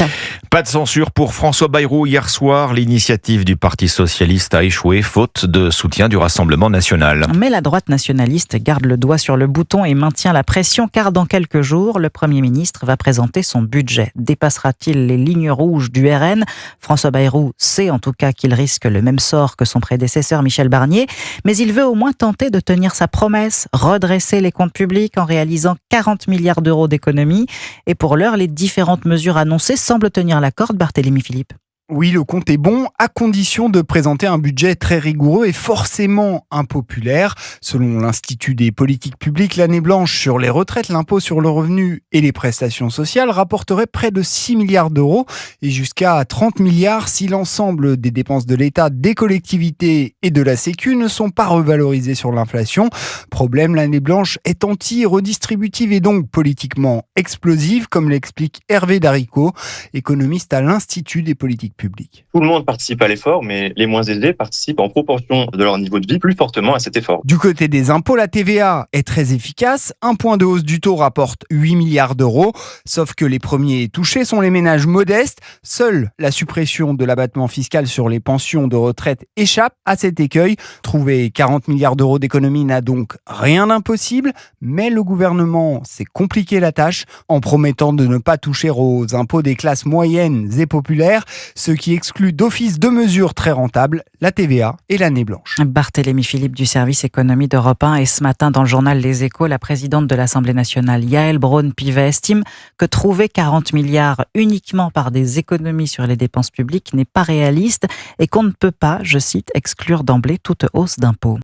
Ciao. Pas de censure pour François Bayrou hier soir. L'initiative du Parti socialiste a échoué faute de soutien du Rassemblement national. Mais la droite nationaliste garde le doigt sur le bouton et maintient la pression car dans quelques jours, le Premier ministre va présenter son budget. Dépassera-t-il les lignes rouges du RN ? François Bayrou sait en tout cas qu'il risque le même sort que son prédécesseur Michel Barnier, mais il veut au moins tenter de tenir sa promesse, redresser les comptes publics en réalisant 40 milliards d'euros d'économies. Et pour l'heure, les différentes mesures annoncées semblent tenir la corde. Barthélémy Philippe. Oui, le compte est bon, à condition de présenter un budget très rigoureux et forcément impopulaire. Selon l'Institut des politiques publiques, l'année blanche sur les retraites, l'impôt sur le revenu et les prestations sociales rapporterait près de 6 milliards d'euros et jusqu'à 30 milliards si l'ensemble des dépenses de l'État, des collectivités et de la Sécu ne sont pas revalorisées sur l'inflation. Problème, l'année blanche est anti-redistributive et donc politiquement explosive, comme l'explique Hervé Darico, économiste à l'Institut des politiques publiques. Tout le monde participe à l'effort, mais les moins aisés participent en proportion de leur niveau de vie plus fortement à cet effort. Du côté des impôts, la TVA est très efficace. Un point de hausse du taux rapporte 8 milliards d'euros. Sauf que les premiers touchés sont les ménages modestes. Seule la suppression de l'abattement fiscal sur les pensions de retraite échappe à cet écueil. Trouver 40 milliards d'euros d'économie n'a donc rien d'impossible. Mais le gouvernement s'est compliqué la tâche en promettant de ne pas toucher aux impôts des classes moyennes et populaires, ce qui exclut d'office deux mesures très rentables, la TVA et l'année blanche. Barthélémy Philippe du service économie d'Europe 1 et ce matin dans le journal Les Échos, la présidente de l'Assemblée nationale Yaël Braun-Pivet estime que trouver 40 milliards uniquement par des économies sur les dépenses publiques n'est pas réaliste et qu'on ne peut pas, je cite, exclure d'emblée toute hausse d'impôts.